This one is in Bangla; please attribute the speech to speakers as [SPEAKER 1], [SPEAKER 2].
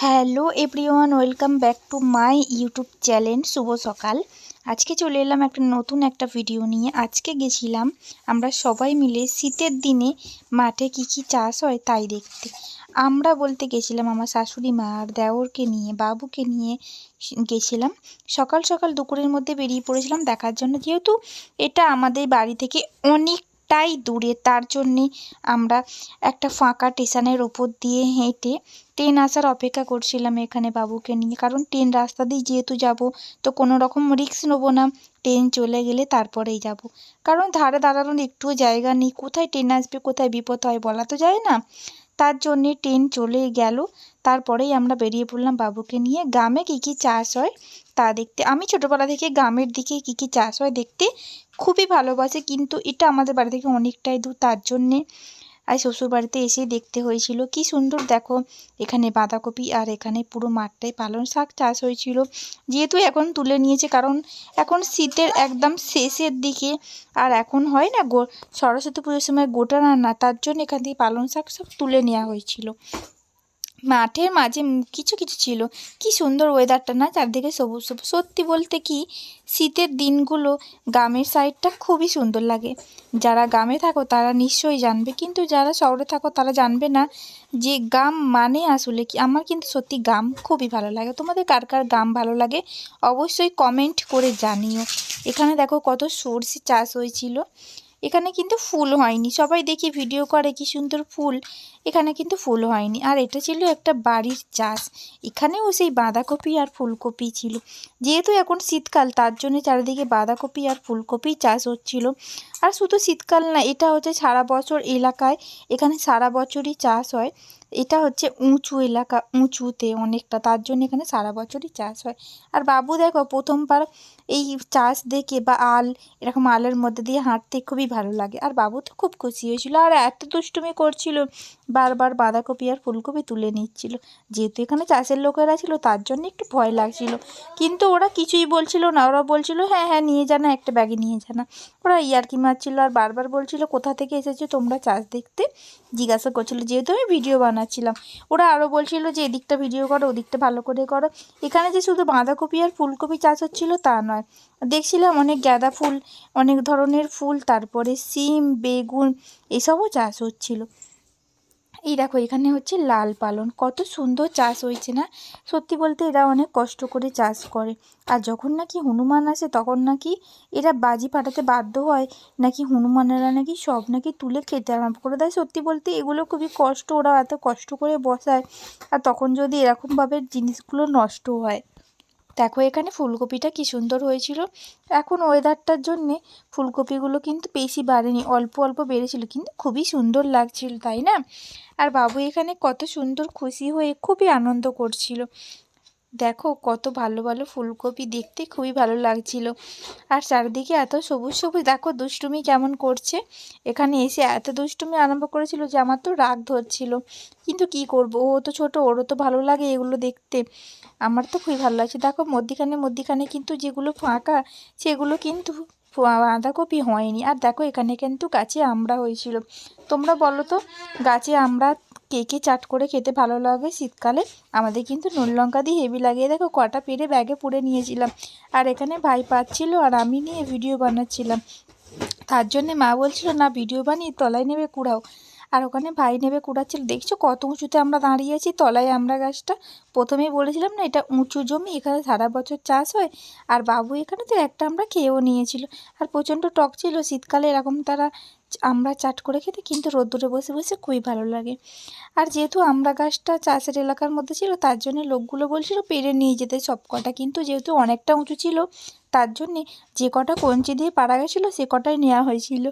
[SPEAKER 1] Hello everyone, welcome back to my YouTube channel শুভ সকাল। আজকে চলে এলাম নতুন একটা ভিডিও নিয়ে। আজকে গেছিলাম আমরা সবাই মিলে শীতের দিনে মাঠে কি চাষ হয় তাই দেখতে। আমরা বলতে গেছিলাম আমার শাশুড়ি মা আর দেওরকে নিয়ে, বাবুকে নিয়ে গেছিলাম। সকাল সকাল দুপুরের মধ্যে বেরিয়ে পড়েছিলাম দেখার জন্য, যেহেতু এটা আমাদের বাড়ি থেকে অনেকটাই দূরে, তার জন্যে আমরা একটা ফাঁকা স্টেশনের ওপর দিয়ে হেঁটে ট্রেন আসার অপেক্ষা করছিলাম এখানে বাবুকে নিয়ে। কারণ ট্রেন রাস্তা দিয়ে যেহেতু যাব, তো কোনো রকম রিস্ক নেবো না, ট্রেন চলে গেলে তারপরেই যাব। কারণ ধারে দাঁড়ানোর একটুও জায়গা নেই, কোথায় ট্রেন আসবে কোথায় বিপদ হয় বলা তো যায় না। তার জন্যে ট্রেন চলে গেল, তারপরেই আমরা বেরিয়ে পড়লাম বাবুকে নিয়ে গ্রামে কী চাষ হয় তা দেখতে। আমি ছোটোবেলা থেকে গ্রামের দিকে কী চাষ হয় দেখতে খুবই ভালোবাসি, কিন্তু এটা আমাদের বাড়ি থেকে অনেকটাই দূর, তার জন্যে আর শ্বশুরবাড়িতে এসেই দেখতে হয়েছিল। কি সুন্দর দেখো, এখানে বাঁধাকপি আর এখানে পুরো মাঠটাই পালং শাক চাষ হয়েছিল। যেহেতু এখন তুলে নিয়েছে, কারণ এখন শীতের একদম শেষের দিকে, আর এখন হয় না সরস্বতী পুজোর সময় গোটা রান্না, তার জন্য এখান থেকে পালং শাক সব তুলে নেওয়া হয়েছিল। মাঠের মাঝে কিছু কিছু ছিল। কি সুন্দর ওয়েদারটা না, চারদিকে সবুজ সবুজ। সত্যি বলতে কি, শীতের দিনগুলো গ্রামের সাইডটা খুবই সুন্দর লাগে। যারা গ্রামে থাকো তারা নিশ্চয়ই জানবে, কিন্তু যারা শহরে থাকো তারা জানবে না যে গ্রাম মানে আসলে কি। আমার কিন্তু সত্যি গ্রাম খুবই ভালো লাগে। তোমাদের কার কার গ্রাম ভালো লাগে অবশ্যই কমেন্ট করে জানিও। এখানে দেখো কত সরষে চাষ হয়েছিল। এখানে কিন্তু ফুল হয়নি, সবাই দেখি ভিডিও করে কি সুন্দর ফুল, এখানে কিন্তু ফুল হয়নি। আর এটা ছিল একটা বাড়ির চাষ, এখানেও সেই বাঁধাকপি আর ফুলকপি ছিল। যেহেতু এখন শীতকাল, তার জন্য চারিদিকে বাঁধাকপি আর ফুলকপি চাষ হচ্ছিল। আর শুধু শীতকাল না, এটা হচ্ছে সারা বছর এলাকায়, এখানে সারা বছরই চাষ হয়। এটা হচ্ছে উঁচু এলাকা, উঁচুতে অনেকটা, তার জন্য এখানে সারা বছরই চাষ হয়। আর বাবু দেখো প্রথমবার এই চাষ দেখে বা এরকম আলের মধ্যে দিয়ে হাঁটতে খুবই ভালো লাগে। আর বাবু তো খুব খুশি হয়েছিল, আর এত দুষ্টুমি করছিল, বারবার বাঁধাকপি আর ফুলকপি তুলে নিচ্ছিল। যেহেতু এখানে চাষের লোকেরা ছিল, তার জন্য একটু ভয় লাগছিল, কিন্তু ওরা কিছুই বলছিল না। ওরা বলছিল হ্যাঁ হ্যাঁ নিয়ে যা না, একটা ব্যাগে নিয়ে যা না। ওরা ইয়ার্কি মারছিল আর বারবার বলছিল কোথা থেকে এসেছো তোমরা চাষ দেখতে, জিজ্ঞাসা করছিল, যেহেতু আমি ভিডিও বানাচ্ছিলাম। ওরা আরও বলছিল যে এদিকটা ভিডিও করো, ওদিকটা ভালো করে করো। এখানে যে শুধু বাঁধাকপি আর ফুলকপি চাষ হচ্ছিল তা নয়, দেখছিলাম অনেক গাঁদা ফুল, অনেক ধরনের ফুল, তারপরে সিম, বেগুন, এসবও চাষ হচ্ছিল। এই দেখো এখানে হচ্ছে লাল পালন, কত সুন্দর চাষ হয়েছে না। সত্যি বলতে এরা অনেক কষ্ট করে চাষ করে। আর যখন নাকি হনুমান আসে তখন নাকি এরা বাজি ফাটাতে বাধ্য হয়, নাকি হনুমানেরা নাকি সব নাকি তুলে খেতে আরম্ভ করে দেয়। সত্যি বলতে এগুলো খুবই কষ্ট, ওরা এত কষ্ট করে বসায়, আর তখন যদি এরকমভাবে জিনিসগুলো নষ্ট হয়। দেখো এখানে ফুলকপিটা কি সুন্দর হয়েছিল। এখন ওয়েদারটার জন্যে ফুলকপিগুলো কিন্তু বেশি বাড়েনি, অল্প অল্প বেড়েছিল, কিন্তু খুবই সুন্দর লাগছিল, তাই না? আর বাবু এখানে কত সুন্দর খুশি হয়ে খুবই আনন্দ করছিল। দেখো কত ভালো ভালো ফুলকপি, দেখতে খুবই ভালো লাগছিল। আর চারিদিকে এত সবুজ সবুজ, দেখো দুষ্টুমি কেমন করছে। এখানে এসে এত দুষ্টুমি আরম্ভ করেছিল যে আমার তো রাগ ধরছিল, কিন্তু কি করব, ও তো ছোট, ওরও তো ভালো লাগে এগুলো দেখতে। আমার তো খুবই ভালো লাগছে। দেখো মধ্যিখানে মধ্যিখানে কিন্তু যেগুলো ফাঁকা, সেগুলো কিন্তু বাঁধাকপি হয়নি। আর দেখো এখানে কিন্তু গাছে আমড়া হয়েছিল। তোমরা বলো তো, গাছে আমড়া কে কে চাট করে খেতে ভালো লাগে শীতকালে? আমাদের কিন্তু নুন লঙ্কা দিয়ে হেভি লাগিয়ে দেখো কটা পেরে ব্যাগে পুরে নিয়েছিলাম। আর এখানে ভাই পাচ্ছিল আর আমি নিয়ে ভিডিও বানাচ্ছিলাম। তার জন্যে মা বলছিল না ভিডিও বানিয়ে তলায় নেবে কুড়াও, আর ওখানে ভাই নেবে কুড়াচ্ছিল। দেখছো কত উঁচুতে আমরা দাঁড়িয়ে আছি, তলায় আমরা গাছটা। প্রথমেই বলেছিলাম না এটা উঁচু জমি, এখানে সারা বছর চাষ হয়। আর বাবু এখানে তো একটা আমরা খেয়েও নিয়েছিল। আর প্রচণ্ড টক ছিল, শীতকালে এরকম তারা আমরা চাট করে খেতে কিন্তু রোদ্দুরে বসে বসে খুবই ভালো লাগে। আর যেহেতু আমড়া গাছটা চাষের এলাকার মধ্যে ছিল, তার জন্য লোকগুলো বলছিল পেরে নিয়ে যেতে সব কটা, কিন্তু যেহেতু অনেকটা উঁচু ছিল, তার জন্যে যে কটা কঞ্চি দিয়ে পাড়া গেছিলো সে কটাই নেওয়া হয়েছিল।